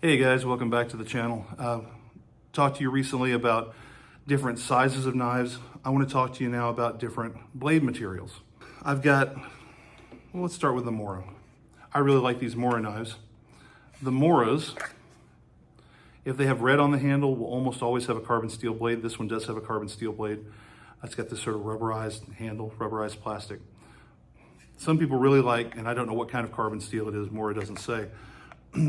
Hey guys, welcome back to the channel. Talked to you recently about different sizes of knives. I want to talk to you now about different blade materials. Let's start with the Mora. I really like these Mora knives. The Moras, if they have red on the handle, will almost always have a carbon steel blade. This one does have a carbon steel blade. It's got this sort of rubberized handle, rubberized plastic. Some people really like, and I don't know what kind of carbon steel it is, Mora doesn't say.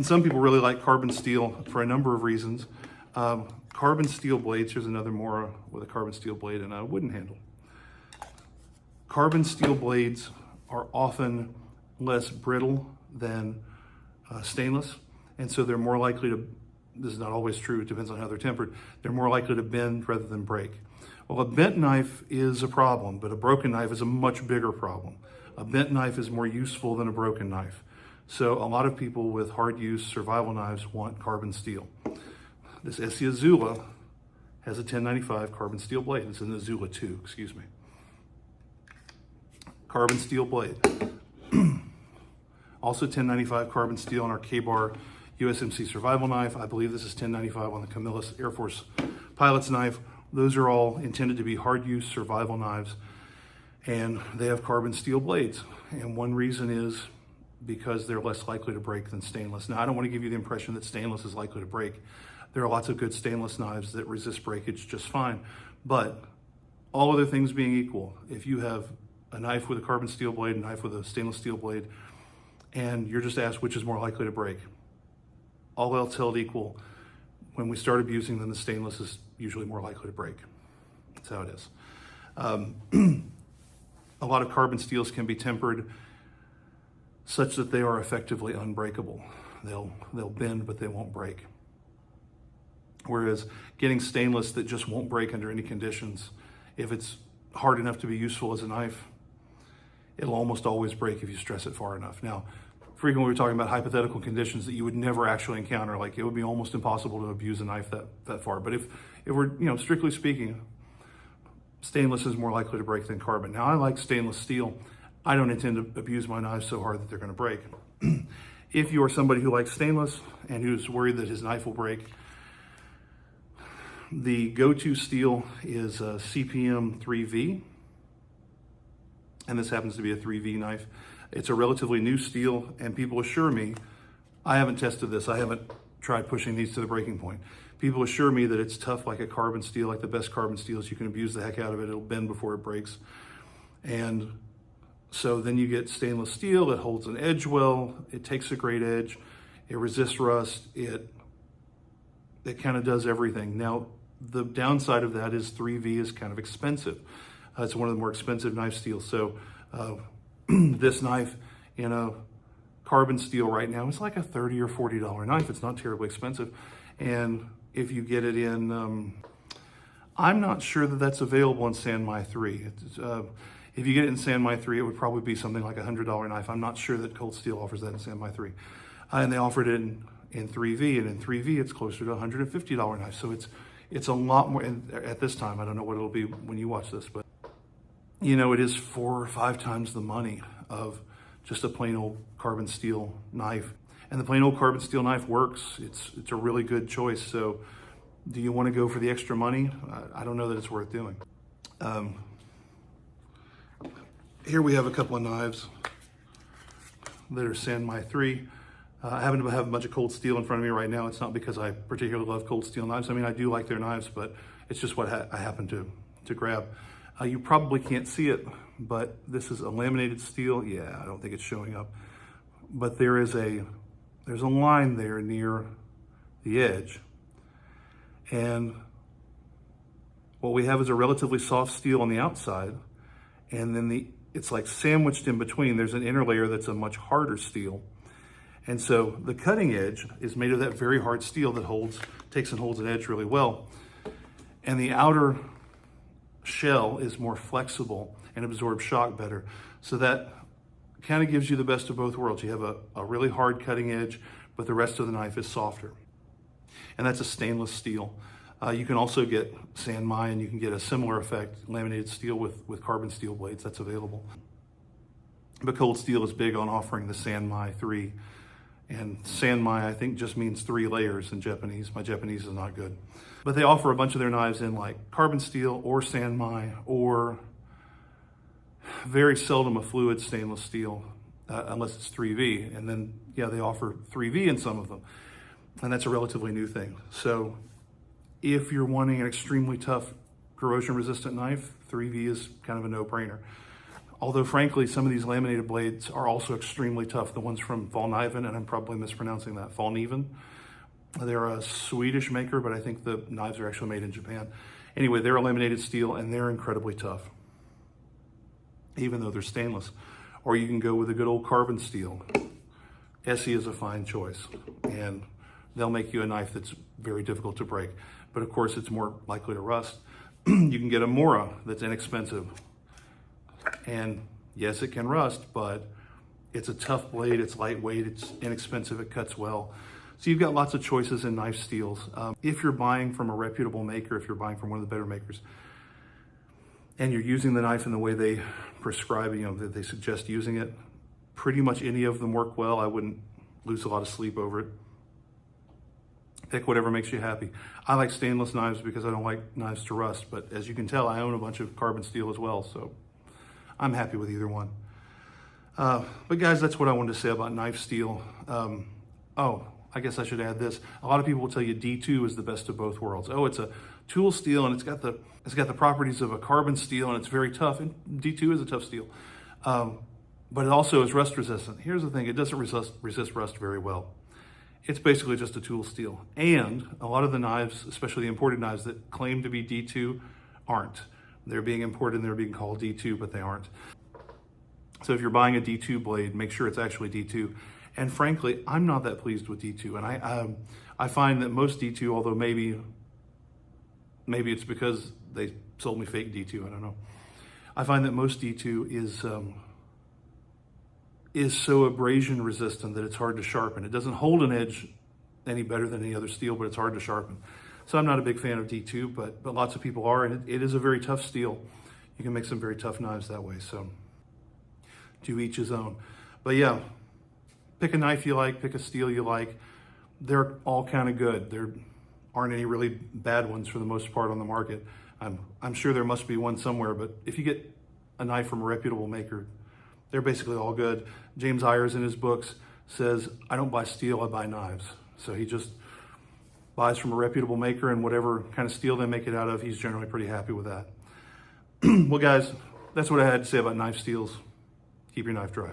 Some people really like carbon steel for a number of reasons. Carbon steel blades, here's another Mora with a carbon steel blade and a wooden handle. Carbon steel blades are often less brittle than stainless, and so they're more likely to, this is not always true, it depends on how they're tempered, they're more likely to bend rather than break. Well, a bent knife is a problem, but a broken knife is a much bigger problem. A bent knife is more useful than a broken knife. So a lot of people with hard use survival knives want carbon steel. This Essie Azula has a 1095 carbon steel blade. It's an Azula 2, excuse me. Carbon steel blade. Also 1095 carbon steel on our K-Bar USMC survival knife. I believe this is 1095 on the Camillus Air Force pilot's knife. Those are all intended to be hard use survival knives, and they have carbon steel blades. And one reason is because they're less likely to break than stainless. Now, I don't want to give you the impression that stainless is likely to break. There are lots of good stainless knives that resist breakage just fine, but all other things being equal, if you have a knife with a carbon steel blade, a knife with a stainless steel blade, and you're just asked which is more likely to break, all else held equal, when we start abusing them, the stainless is usually more likely to break. That's how it is. A lot of carbon steels can be tempered such that they are effectively unbreakable. They'll bend, but they won't break. Whereas getting stainless that just won't break under any conditions, if it's hard enough to be useful as a knife, it'll almost always break if you stress it far enough. Now, frequently we're talking about hypothetical conditions that you would never actually encounter, like it would be almost impossible to abuse a knife that far. But if we're, strictly speaking, stainless is more likely to break than carbon. Now, I like stainless steel. I don't intend to abuse my knives so hard that they're going to break. If you are somebody who likes stainless and who's worried that his knife will break, the go-to steel is a CPM 3V, and this happens to be a 3V knife. It's a relatively new steel, and people assure me, I haven't tested this, I haven't tried pushing these to the breaking point. People assure me that it's tough like a carbon steel, like the best carbon steels. You can abuse the heck out of it, it'll bend before it breaks. And so then you get stainless steel, it holds an edge well, it takes a great edge, it resists rust, it kind of does everything. Now, the downside of that is 3V is kind of expensive. It's one of the more expensive knife steels. So this knife in a carbon steel right now is like a $30 or $40 knife. It's not terribly expensive. And if you get it in, I'm not sure that that's available in Sanmai 3. If you get it in Sanmai 3, it would probably be something like a $100 knife. I'm not sure that Cold Steel offers that in Sanmai 3. And they offered it in 3V, and in 3V, it's closer to a $150 knife. So it's a lot more, and at this time, I don't know what it'll be when you watch this, but it is 4 or 5 times the money of just a plain old carbon steel knife. And the plain old carbon steel knife works. It's a really good choice. So do you want to go for the extra money? I don't know that it's worth doing. Here we have a couple of knives that are Sanmai 3. I happen to have a bunch of Cold Steel in front of me right now. It's not because I particularly love Cold Steel knives. I mean, I do like their knives, but it's just what I happen to grab. You probably can't see it, but this is a laminated steel. Yeah, I don't think it's showing up. But there's a line there near the edge. And what we have is a relatively soft steel on the outside, and then it's like sandwiched in between. There's an inner layer that's a much harder steel. And so the cutting edge is made of that very hard steel that takes and holds an edge really well. And the outer shell is more flexible and absorbs shock better. So that kind of gives you the best of both worlds. You have a really hard cutting edge, but the rest of the knife is softer. And that's a stainless steel. You can also get Sanmai, and you can get a similar effect, laminated steel with carbon steel blades. That's available. But Cold Steel is big on offering the Sanmai 3 And sanmai, I think, just means 3 layers in Japanese. My Japanese is not good. But they offer a bunch of their knives in like carbon steel or sanmai, or very seldom a fluid stainless steel, unless it's 3V. And then, yeah, they offer 3V in some of them. And that's a relatively new thing. So if you're wanting an extremely tough corrosion resistant knife, 3V is kind of a no-brainer. Although frankly, some of these laminated blades are also extremely tough. The ones from Valniven, and I'm probably mispronouncing that, Valniven. They're a Swedish maker, but I think the knives are actually made in Japan. Anyway, they're a laminated steel and they're incredibly tough, even though they're stainless. Or you can go with a good old carbon steel. Essie is a fine choice, and they'll make you a knife that's very difficult to break. But of course, it's more likely to rust. You can get a Mora that's inexpensive. And yes, it can rust, but it's a tough blade, it's lightweight, it's inexpensive, it cuts well. So you've got lots of choices in knife steels. If you're buying from a reputable maker, if you're buying from one of the better makers, and you're using the knife in the way they prescribe, that they suggest using it, pretty much any of them work well. I wouldn't lose a lot of sleep over it. Pick whatever makes you happy. I like stainless knives because I don't like knives to rust, but as you can tell, I own a bunch of carbon steel as well, so I'm happy with either one. But guys, that's what I wanted to say about knife steel. Oh, I guess I should add this. A lot of people will tell you D2 is the best of both worlds. Oh, it's a tool steel and it's got the properties of a carbon steel and it's very tough. And D2 is a tough steel, but it also is rust resistant. Here's the thing: it doesn't resist rust very well. It's basically just a tool steel. And a lot of the knives, especially the imported knives that claim to be D2, aren't. They're being imported and they're being called D2, but they aren't. So if you're buying a D2 blade, make sure it's actually D2. And frankly, I'm not that pleased with D2. And I find that most D2, although maybe it's because they sold me fake D2, I don't know. I find that most D2 is so abrasion resistant that it's hard to sharpen. It doesn't hold an edge any better than any other steel, but it's hard to sharpen. So I'm not a big fan of D2, but lots of people are, and it is a very tough steel. You can make some very tough knives that way, so to each his own. But yeah, pick a knife you like, pick a steel you like. They're all kind of good. There aren't any really bad ones for the most part on the market. I'm sure there must be one somewhere, but if you get a knife from a reputable maker, they're basically all good. James Ayers in his books says, I don't buy steel, I buy knives. So he just buys from a reputable maker, and whatever kind of steel they make it out of, he's generally pretty happy with that. Well guys, that's what I had to say about knife steels. Keep your knife dry.